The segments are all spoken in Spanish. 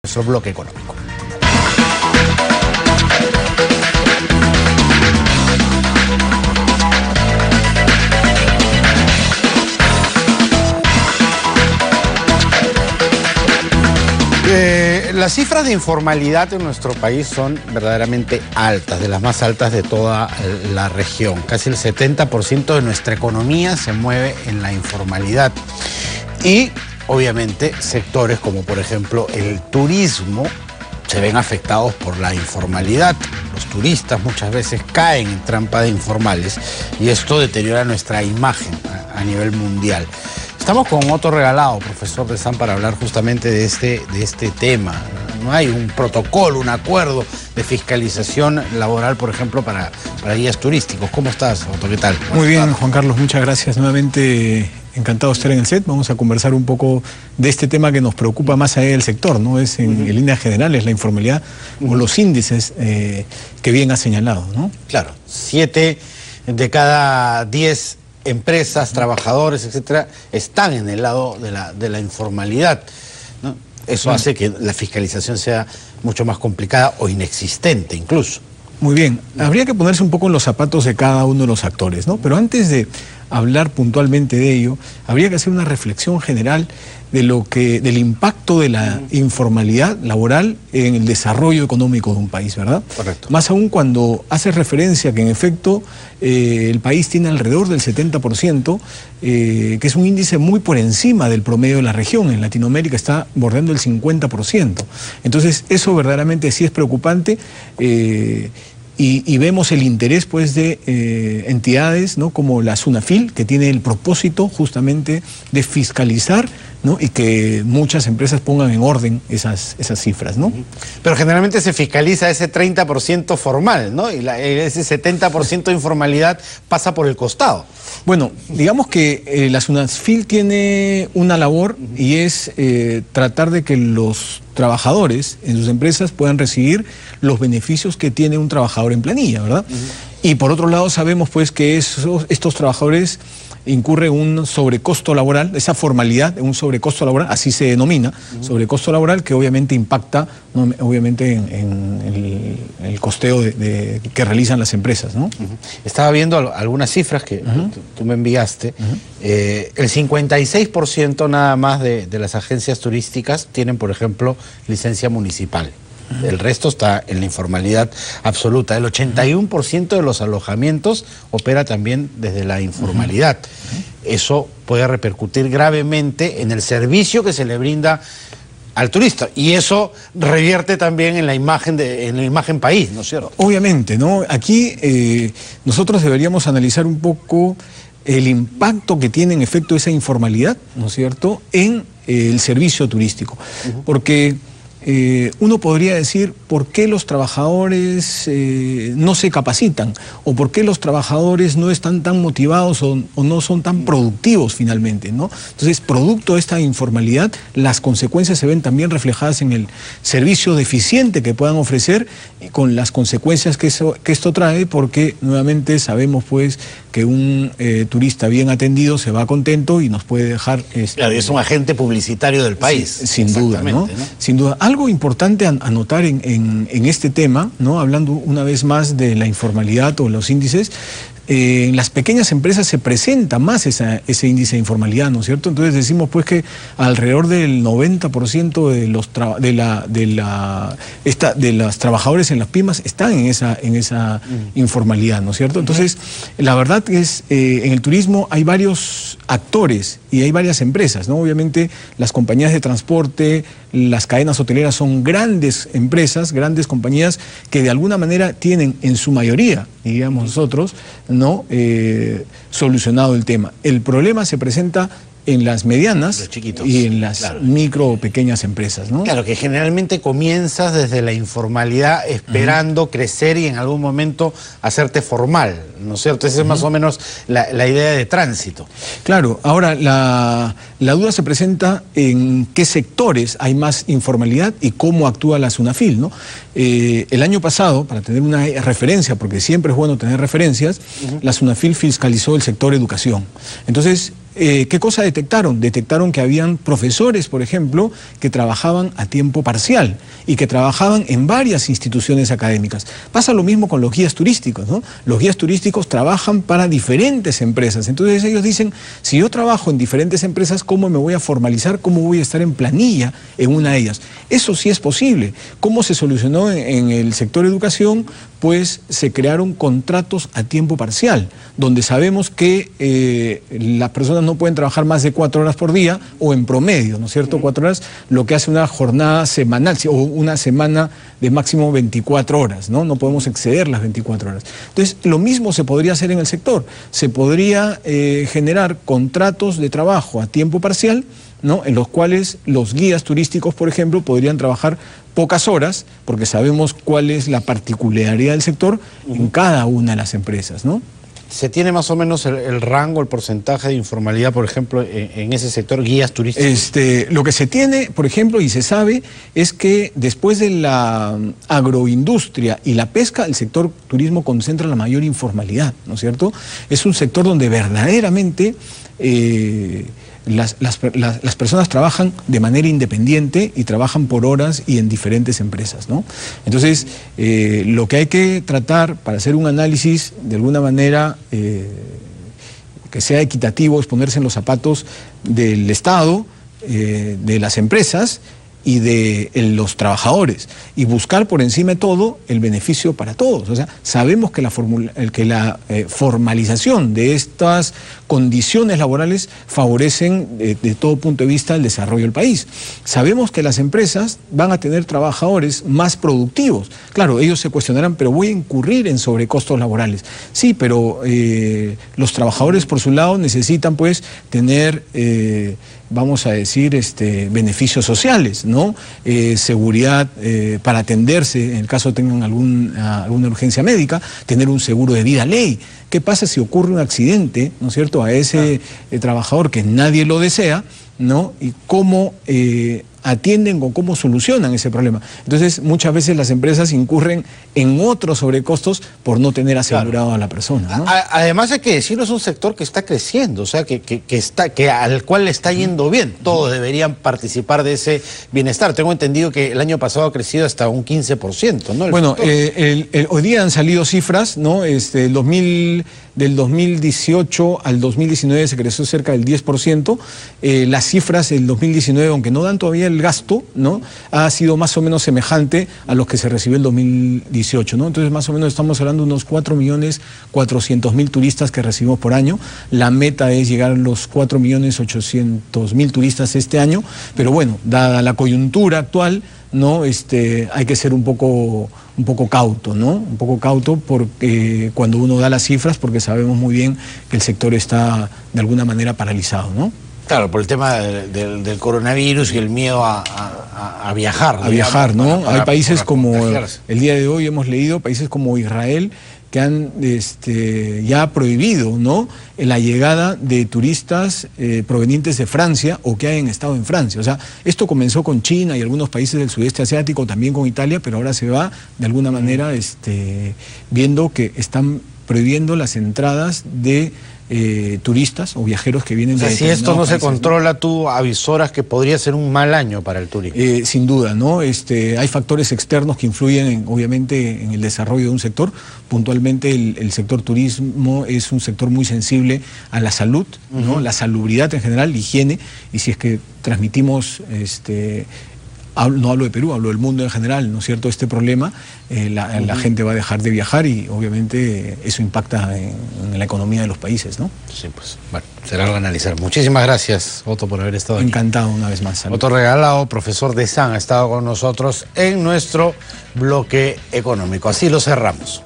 nuestro bloque económico. Las cifras de informalidad en nuestro país son verdaderamente altas, de las más altas de toda la región. Casi el 70% de nuestra economía se mueve en la informalidad. Y obviamente sectores como por ejemplo el turismo se ven afectados por la informalidad. Los turistas muchas veces caen en trampa de informales y esto deteriora nuestra imagen a nivel mundial. Estamos con Otto Regalado, profesor de SAM, para hablar justamente de este tema. No hay un protocolo, un acuerdo de fiscalización laboral, por ejemplo, para guías turísticos. ¿Cómo estás, Otto? ¿Qué tal? Muy bien, Juan Carlos, muchas gracias. Nuevamente encantado de estar en el set. Vamos a conversar un poco de este tema que nos preocupa más allá del sector, ¿no? Es en líneas generales la informalidad o los índices que bien ha señalado, ¿no? Claro, 7 de cada 10 empresas, trabajadores, etcétera, están en el lado de la informalidad, ¿no? Eso hace que la fiscalización sea mucho más complicada o inexistente incluso. Muy bien, habría que ponerse un poco en los zapatos de cada uno de los actores, ¿no? Pero antes de hablar puntualmente de ello, habría que hacer una reflexión general del impacto de la informalidad laboral en el desarrollo económico de un país, ¿verdad? Correcto. Más aún cuando hace referencia que en efecto el país tiene alrededor del 70%, que es un índice muy por encima del promedio de la región. En Latinoamérica está bordeando el 50%. Entonces eso verdaderamente sí es preocupante. Y vemos el interés pues de entidades, ¿no?, como la SUNAFIL, que tiene el propósito justamente de fiscalizar, ¿no?, y que muchas empresas pongan en orden esas cifras, ¿no? Pero generalmente se fiscaliza ese 30% formal, ¿no? Y ese 70% de informalidad pasa por el costado. Bueno, digamos que la SUNAFIL tiene una labor y es tratar de que los trabajadores en sus empresas puedan recibir los beneficios que tiene un trabajador en planilla, ¿verdad? Y por otro lado sabemos pues que estos trabajadores incurren un sobrecosto laboral, esa formalidad, un sobrecosto laboral, así se denomina, sobrecosto laboral, que obviamente impacta, ¿no?, obviamente en el costeo que realizan las empresas, ¿no? Estaba viendo algunas cifras que tú me enviaste. El 56% nada más de las agencias turísticas tienen, por ejemplo, licencia municipal. El resto está en la informalidad absoluta. El 81% de los alojamientos opera también desde la informalidad. Eso puede repercutir gravemente en el servicio que se le brinda al turista, y eso revierte también en la imagen país, ¿no es cierto? Obviamente, ¿no? Aquí nosotros deberíamos analizar un poco el impacto que tiene en efecto esa informalidad, ¿no es cierto?, en el servicio turístico. Porque uno podría decir, ¿por qué los trabajadores no se capacitan? ¿O por qué los trabajadores no están tan motivados o no son tan productivos finalmente, ¿no? Entonces, producto de esta informalidad, las consecuencias se ven también reflejadas en el servicio deficiente que puedan ofrecer, con las consecuencias que esto trae, porque nuevamente sabemos pues que un turista bien atendido se va contento y nos puede dejar... Claro, y es un agente publicitario del país. Sin duda, ¿no? Sin duda. Algo importante a notar en este tema, ¿no?, hablando una vez más de la informalidad o los índices, en las pequeñas empresas se presenta más ese índice de informalidad, ¿no es cierto? Entonces decimos pues que alrededor del 90% de los trabajadores en las pymes están en esa informalidad, ¿no es cierto? Entonces, la verdad es en el turismo hay varios actores y hay varias empresas, ¿no? Obviamente las compañías de transporte, las cadenas hoteleras son grandes empresas, grandes compañías que de alguna manera tienen en su mayoría, digamos nosotros, ¿no?, solucionado el tema. El problema se presenta en las medianas y en las micro o pequeñas empresas, ¿no? Claro, que generalmente comienzas desde la informalidad esperando crecer y en algún momento hacerte formal, ¿no es cierto? Esa es más o menos la idea de tránsito. Claro, ahora la duda se presenta en qué sectores hay más informalidad y cómo actúa la SUNAFIL, ¿no? El año pasado, para tener una referencia, porque siempre es bueno tener referencias, la SUNAFIL fiscalizó el sector educación. Entonces, ¿qué cosa detectaron? Detectaron que habían profesores, por ejemplo, que trabajaban a tiempo parcial y que trabajaban en varias instituciones académicas. Pasa lo mismo con los guías turísticos, ¿no? Los guías turísticos trabajan para diferentes empresas. Entonces ellos dicen, si yo trabajo en diferentes empresas, ¿cómo me voy a formalizar? ¿Cómo voy a estar en planilla en una de ellas? Eso sí es posible. ¿Cómo se solucionó en el sector educación? Pues se crearon contratos a tiempo parcial, donde sabemos que las personas no pueden trabajar más de 4 horas por día, o en promedio, ¿no es cierto? 4 horas, lo que hace una jornada semanal, o una semana de máximo 24 horas, ¿no? No podemos exceder las 24 horas. Entonces, lo mismo se podría hacer en el sector. Se podría generar contratos de trabajo a tiempo parcial, ¿no? En los cuales los guías turísticos, por ejemplo, podrían trabajar pocas horas, porque sabemos cuál es la particularidad del sector en cada una de las empresas, ¿no? ¿Se tiene más o menos el rango, el porcentaje de informalidad, por ejemplo, en ese sector, guías turísticos? Lo que se tiene, por ejemplo, y se sabe, es que después de la agroindustria y la pesca, el sector turismo concentra la mayor informalidad, ¿no es cierto? Es un sector donde verdaderamente las personas trabajan de manera independiente y trabajan por horas y en diferentes empresas, ¿no? Entonces, lo que hay que tratar para hacer un análisis de alguna manera que sea equitativo es ponerse en los zapatos del Estado, de las empresas y de los trabajadores, y buscar por encima de todo el beneficio para todos. O sea, sabemos que la formalización de estas condiciones laborales favorecen de todo punto de vista el desarrollo del país. Sabemos que las empresas van a tener trabajadores más productivos. Claro, ellos se cuestionarán, pero voy a incurrir en sobrecostos laborales. Sí, pero los trabajadores por su lado necesitan pues tener vamos a decir, beneficios sociales, ¿no? Seguridad para atenderse, en el caso tengan alguna urgencia médica, tener un seguro de vida ley. ¿Qué pasa si ocurre un accidente, ¿no es cierto?, a ese trabajador que nadie lo desea, ¿no? Y cómo atienden o cómo solucionan ese problema. Entonces, muchas veces las empresas incurren en otros sobrecostos por no tener asegurado a la persona, ¿no? Además, hay que decirlo, es un sector que está creciendo, o sea, que al cual le está yendo bien. Todos deberían participar de ese bienestar. Tengo entendido que el año pasado ha crecido hasta un 15%, ¿no? Bueno, hoy día han salido cifras, ¿no? Del 2018 al 2019 se creció cerca del 10%. Las cifras del 2019, aunque no dan todavía el gasto, ¿no?, ha sido más o menos semejante a los que se recibió el 2018, ¿no? Entonces, más o menos estamos hablando de unos 4.400.000 turistas que recibimos por año. La meta es llegar a los 4.800.000 turistas este año, pero bueno, dada la coyuntura actual, ¿no? Hay que ser un poco cauto, ¿no? Un poco cauto porque cuando uno da las cifras, porque sabemos muy bien que el sector está de alguna manera paralizado, ¿no? Claro, por el tema del coronavirus y el miedo a viajar. A viajar, ¿no? Hay países como, el día de hoy hemos leído, países como Israel, que han ya prohibido, ¿no?, la llegada de turistas provenientes de Francia o que hayan estado en Francia. O sea, esto comenzó con China y algunos países del sudeste asiático, también con Italia, pero ahora se va de alguna manera viendo que están prohibiendo las entradas de turistas o viajeros que vienen de... Si esto no se controla, tú avisoras que podría ser un mal año para el turismo. Sin duda, ¿no? Hay factores externos que influyen obviamente en el desarrollo de un sector. Puntualmente el sector turismo es un sector muy sensible a la salud, ¿no? La salubridad en general, la higiene, y si es que transmitimos no hablo de Perú, hablo del mundo en general, ¿no es cierto?, este problema, la gente va a dejar de viajar y obviamente eso impacta en la economía de los países, ¿no? Sí, pues, bueno, será algo a analizar. Muchísimas gracias, Otto, por haber estado aquí. Encantado una vez más. Otto Regalado, profesor de SAN, ha estado con nosotros en nuestro bloque económico. Así lo cerramos.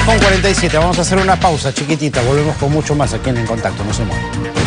Con 47, vamos a hacer una pausa chiquitita, volvemos con mucho más aquí en Contacto, no se muevan.